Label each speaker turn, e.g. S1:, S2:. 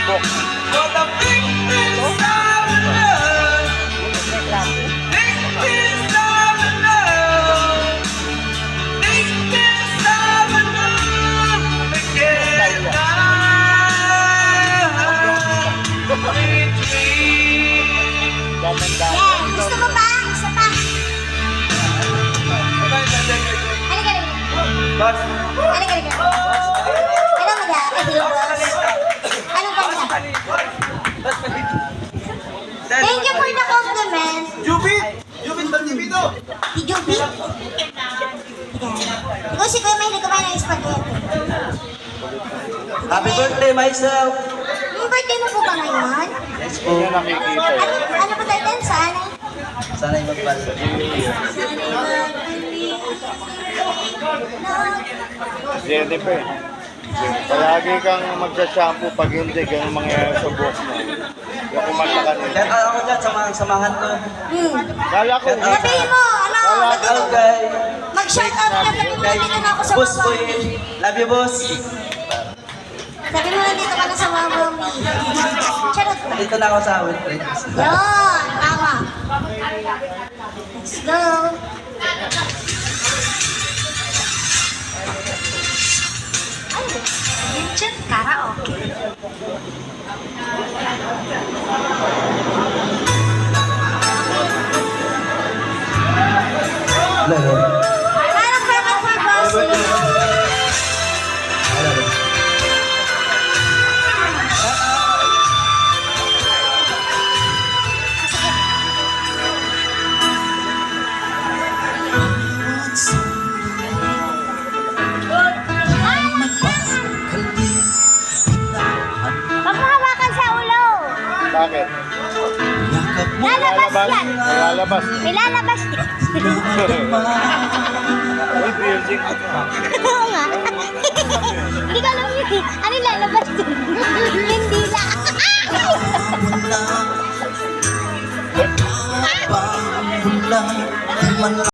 S1: ang book.
S2: Yeah, gusto mo ba? Isa pa. Halika, halika. Ano mo da? Boss. Anong kanta? Thank you for the compliment.
S3: Jubit Bandibito!
S2: Si Juby. Ikaw si Kuya May kumain ng spaghetti.
S3: Happy birthday, myself!
S2: Yung birthday mo po ba ngayon?
S3: Yes po.
S1: Hindi nakikita yun.
S2: Ano ba tayo? Saan?
S3: Sana'y magbasa.
S1: Jennifer. Palagi kang magsashampoo pag hindi ganun mangyayari sa buhok mo. Yung kumanta ka nila.
S3: Shout out ako dyan sa mga samahan ko.
S1: Kala ko,
S2: Sabihin mo, ano?
S3: Shout out kay...
S2: Mag-shout out ka. Sabi mo nandito na ako sa
S3: Boss
S2: Mama
S3: ko
S2: Mi.
S3: Love you, boss.
S2: Sabi mo nandito ka na sa Mama Mi. Charot.
S3: Dito na ako sa Wilfred.
S2: Yun, tama. Let's go. Ay, Vincent Karaoke. Parang perfect for bossing. Magpahawakan sa ulo.
S1: bakit?
S2: Lalabas yan.
S1: Lalabas.
S2: Ilalabas yan.
S1: Uy, virgin.
S2: Oo nga. Hindi ko alam yun eh. Ano lalabas din? Hindi na.
S3: Mula,